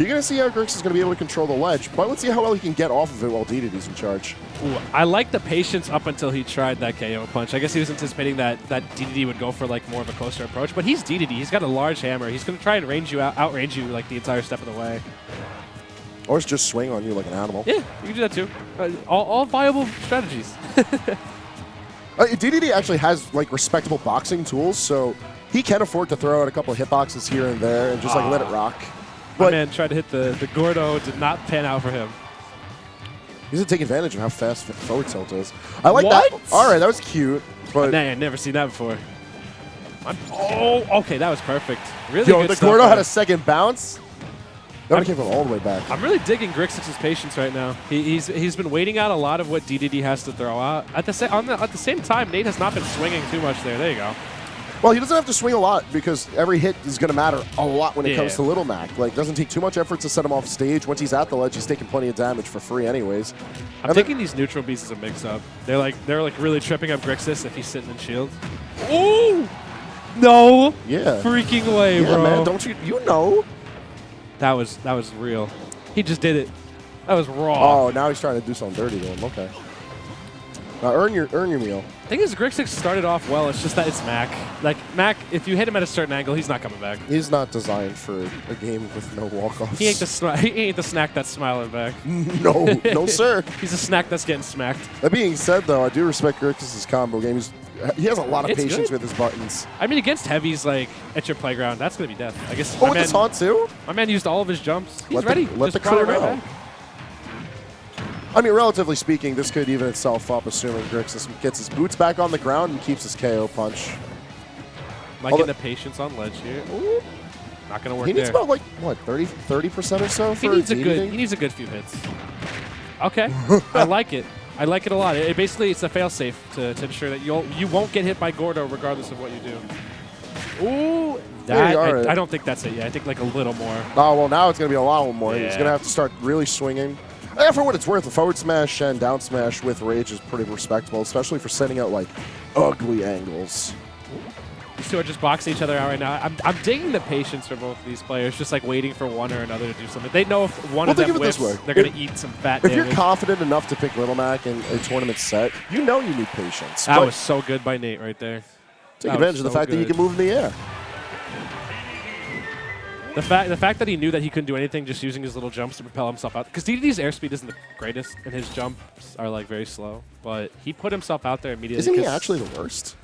You're going to see how Grixis is going to be able to control the ledge, but let's see how well he can get off of it while Dedede's in charge. Ooh, I like the patience up until he tried that KO punch. I guess he was anticipating that Dedede would go for like more of a closer approach, but he's Dedede. He's got a large hammer. He's going to try and outrange you like the entire step of the way. Or just swing on you like an animal. Yeah, you can do that too. All viable strategies. Dedede actually has like respectable boxing tools, so he can afford to throw out a couple of hitboxes here and there and just like let it rock. My man tried to hit the Gordo. Did not pan out for him. He's going to take advantage of how fast forward tilt is. I like that. All right, that was cute. But I've never seen that before. Oh, okay, that was perfect. Really yo, good the stuff Gordo there. had a second bounce. That came from all the way back. I'm really digging Grixis' patience right now. He's been waiting out a lot of what Dedede has to throw out. At the same time, Nate has not been swinging too much there. There you go. Well, he doesn't have to swing a lot because every hit is going to matter a lot when it comes to Little Mac. Like, doesn't take too much effort to set him off stage. Once he's at the ledge, he's taking plenty of damage for free anyways. I'm thinking these neutral beats is a mix-up. They're like really tripping up Grixis if he's sitting in shield. Ooh! No! Yeah. Freaking way, bro. Man, don't you know? That was real. He just did it. That was raw. Oh, now he's trying to do something dirty to him. Okay. Now earn your meal. The thing is, Grixis started off well. It's just that it's Mac. Like, Mac, if you hit him at a certain angle, he's not coming back. He's not designed for a game with no walk-offs. He ain't the snack that's smiling back. No, sir. He's a snack that's getting smacked. That being said, though, I do respect Grixis' combo game. He has a lot of patience with his buttons. I mean, against heavies, like, at your playground, that's going to be death. I guess. Oh, with the taunt, too? My man used all of his jumps. He's let ready. Let just the crew right know. back. I mean, relatively speaking, this could even itself up, assuming Grixis gets his boots back on the ground and keeps his KO punch. Liking the patience on ledge here. Ooh. Not going to work there. He needs about, like, what, 30% or so for He needs a good few hits. Okay. I like it. I like it a lot. Basically, it's a failsafe to ensure that you won't get hit by Gordo regardless of what you do. Ooh. I don't think that's it yet. I think, like, a little more. Oh, well, now it's going to be a lot more. Yeah. He's going to have to start really swinging. Yeah, for what it's worth, the forward smash and down smash with rage is pretty respectable, especially for sending out, like, ugly angles. These two are just boxing each other out right now. I'm digging the patience for both of these players, just like waiting for one or another to do something. They know if one of them whips, they're going to eat some fat damage. If you're confident enough to pick Little Mac in a tournament set, you know you need patience. That was so good by Nate right there. Take advantage of the fact that you can move in the air. The fact that he knew that he couldn't do anything just using his little jumps to propel himself out. Because Dedede's airspeed isn't the greatest, and his jumps are like very slow. But he put himself out there immediately. Isn't he actually the worst?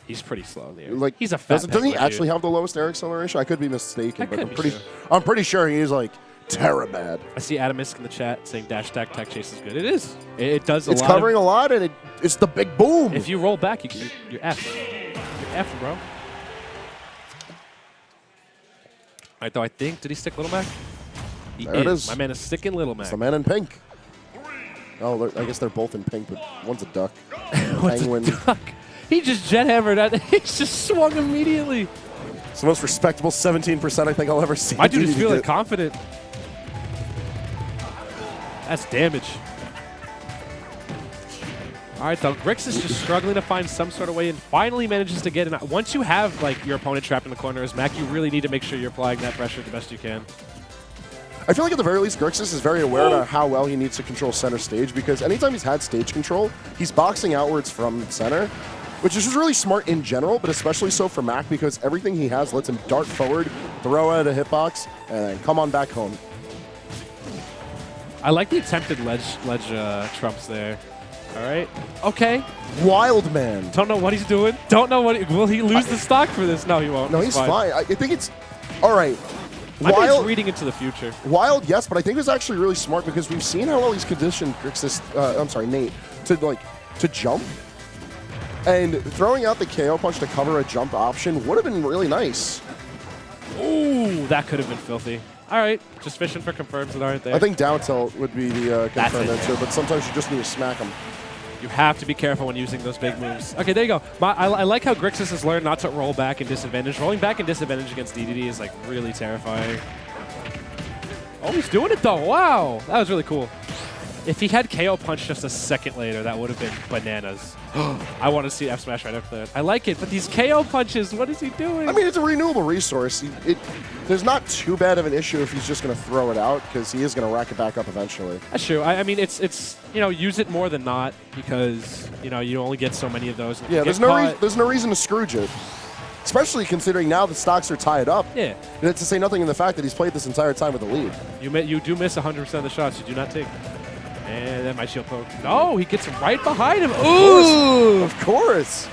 He's pretty slow in the air. Like, he's a fat doesn't he actually have the lowest air acceleration? I could be mistaken, but sure. I'm pretty sure he is like terabad. I see Adamisk in the chat saying dash attack tech chase is good. It is. It does a lot. It's covering a lot, and it's the big boom. If you roll back, you're F. You're F, bro. All right, though, I think, did he stick Little Mac? There it is. My man is sticking Little Mac. It's the man in pink. Oh, I guess they're both in pink, but one's a duck. Penguin. Duck? He just jet hammered at it. He just swung immediately. It's the most respectable 17% I think I'll ever see. My dude is feeling confident. That's damage. All right, though. Grixis just struggling to find some sort of way and finally manages to get in. Once you have like your opponent trapped in the corner as Mac, you really need to make sure you're applying that pressure the best you can. I feel like at the very least, Grixis is very aware of how well he needs to control center stage, because anytime he's had stage control, he's boxing outwards from center, which is just really smart in general, but especially so for Mac because everything he has lets him dart forward, throw out a hitbox, and then come on back home. I like the attempted ledge trumps there. All right. Okay. Wild man. Don't know what he's doing. Don't know what. Will he lose the stock for this? No, he won't. No, he's fine. I think it's all right. Wild reading into the future. Wild, yes, but I think it was actually really smart because we've seen how well he's conditioned Grixis. Nate, to jump, and throwing out the KO punch to cover a jump option would have been really nice. Ooh, that could have been filthy. All right, just fishing for confirms that aren't there. I think down tilt would be the confirm answer, but sometimes you just need to smack him. You have to be careful when using those big moves. Okay, there you go. I like how Grixis has learned not to roll back in disadvantage. Rolling back in disadvantage against Dedede is like really terrifying. Oh, he's doing it though. Wow, that was really cool. If he had KO punch just a second later, that would have been bananas. I want to see F smash right after that. I like it, but these KO punches, what is he doing? I mean, it's a renewable resource. There's not too bad of an issue if he's just going to throw it out, because he is going to rack it back up eventually. That's true. I mean, it's use it more than not, because you only get so many of those. Yeah, there's no reason to Scrooge it. Especially considering now the stocks are tied up. Yeah. To say nothing in the fact that he's played this entire time with the lead. You do miss 100% of the shots you do not take. And then my shield poke. No, he gets right behind him. Ooh! Of course.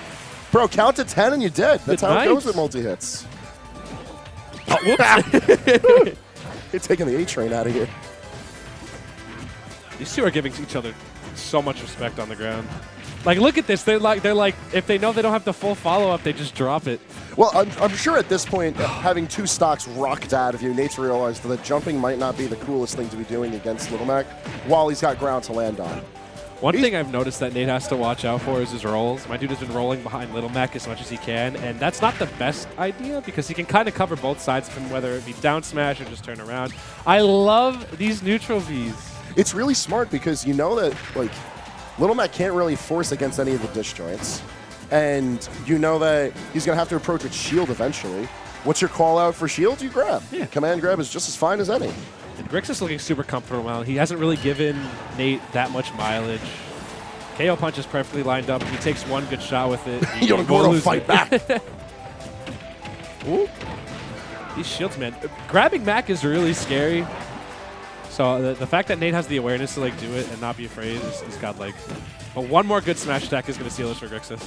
Bro, count to 10 and you're dead. That's how it goes with multi-hits. Oh, whoops. You're taking the A-train out of here. These two are giving each other so much respect on the ground. Like, look at this. They're like, if they know they don't have the full follow-up, they just drop it. Well, I'm sure at this point, having two stocks rocked out of you, Nate's realized that jumping might not be the coolest thing to be doing against Little Mac while he's got ground to land on. One thing I've noticed that Nate has to watch out for is his rolls. My dude has been rolling behind Little Mac as much as he can, and that's not the best idea because he can kind of cover both sides of him, whether it be down smash or just turn around. I love these neutral Vs. It's really smart because you know that, like, Little Mac can't really force against any of the disjoints. And you know that he's going to have to approach with shield eventually. What's your call out for shield? You grab. Yeah. Command grab is just as fine as any. And Grixis looking super comfortable. He hasn't really given Nate that much mileage. KO punch is perfectly lined up. If he takes one good shot with it, you don't go to fight back. Ooh. These shields, man. Grabbing Mac is really scary. So the fact that Nate has the awareness to like do it and not be afraid is godlike. But one more good smash attack is going to seal this for Grixis.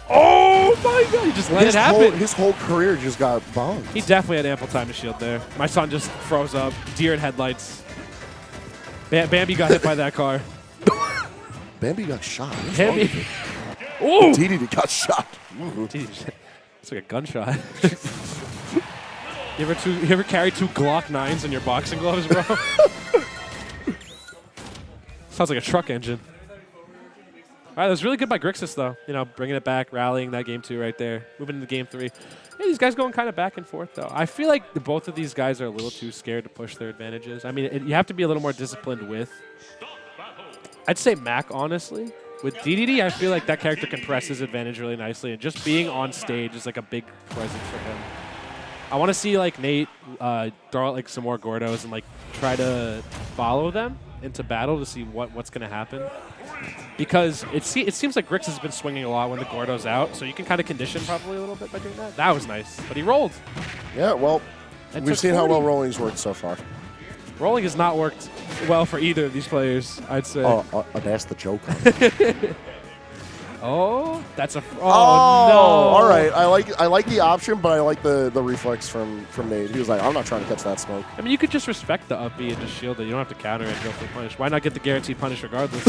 Oh my god, he just let it happen. His whole career just got bombed. He definitely had ample time to shield there. My son just froze up. Deer in headlights. Bambi got hit by that car. Bambi got shot. Bambi. Ooh! Dedede got shot. It's like a gunshot. You ever carry two Glock 9s in your boxing gloves, bro? Sounds like a truck engine. All right, that was really good by Grixis, though. Bringing it back, rallying that game 2 right there. Moving into game 3. Yeah, these guys going kind of back and forth, though. I feel like both of these guys are a little too scared to push their advantages. I mean, you have to be a little more disciplined with. I'd say Mac, honestly. With Dedede, I feel like that character can press his advantage really nicely, and just being on stage is like a big presence for him. I want to see like Nate throw out like some more Gordos and like try to follow them into battle to see what's going to happen. Because it seems like Grixis has been swinging a lot when the Gordo's out, so you can kind of condition probably a little bit by doing that. That was nice, but he rolled. Yeah, well, we've seen how well rolling's worked so far. Rolling has not worked well for either of these players, I'd say. Oh, that's the joke. Oh, that's a... Oh, no. All right. I like the option, but I like the reflex from Nate. He was like, I'm not trying to catch that smoke. I mean, you could just respect the up B and just shield it. You don't have to counter and go for the punish. Why not get the guaranteed punish regardless?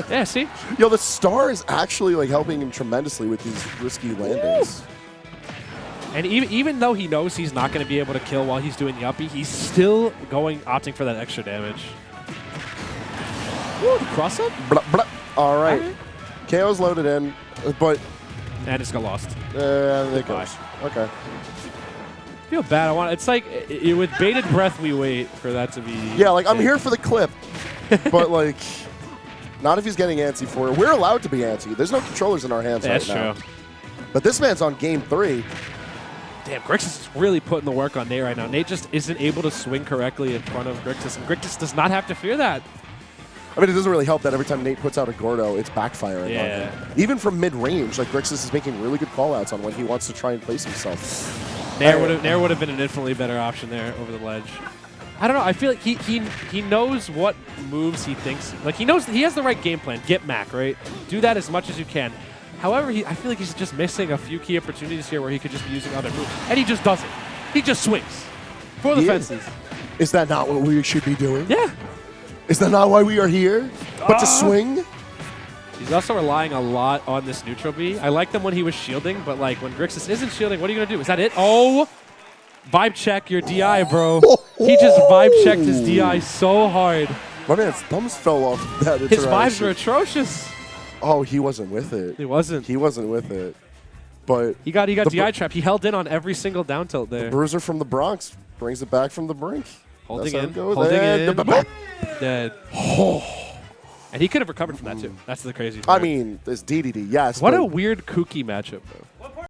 Yeah, see? Yo, the star is actually like helping him tremendously with these risky landings. And even though he knows he's not going to be able to kill while he's doing the up B, he's still opting for that extra damage. Ooh, cross up? Blah, blah. All right. KO's loaded in, but... And it's got lost. There it goes. Okay. I feel bad. It's like, with bated breath, we wait for that to be... Yeah, like, I'm here for the clip, but, like, not if he's getting antsy for it. We're allowed to be antsy. There's no controllers in our hands right now. That's true. But this man's on game 3. Damn, Grixis is really putting the work on Nate right now. Nate just isn't able to swing correctly in front of Grixis, and Grixis does not have to fear that. I mean, it doesn't really help that every time Nate puts out a Gordo, it's backfiring on him. Even from mid-range, like, Grixis is making really good call-outs on when he wants to try and place himself. Nair would have been an infinitely better option there over the ledge. I don't know. I feel like he knows what moves he thinks. Like, he knows he has the right game plan. Get Mac, right? Do that as much as you can. However, I feel like he's just missing a few key opportunities here where he could just be using other moves. And he just doesn't. He just swings for the fences. Is that not what we should be doing? Yeah. Is that not why we are here? But to swing? He's also relying a lot on this neutral B. I liked him when he was shielding, but like when Grixis isn't shielding, what are you going to do? Is that it? Oh! Vibe check your DI, bro. He just vibe checked his DI so hard. My man's thumbs fell off that interaction. His vibes were atrocious. Oh, he wasn't with it. He wasn't. He wasn't with it. But he got DI trapped. He held in on every single down tilt there. The bruiser from the Bronx brings it back from the brink. Holding in. Holding in. Dead. And he could have recovered from that, too. That's the crazy part. I mean, this Dedede, yes. What but a weird, kooky matchup, though.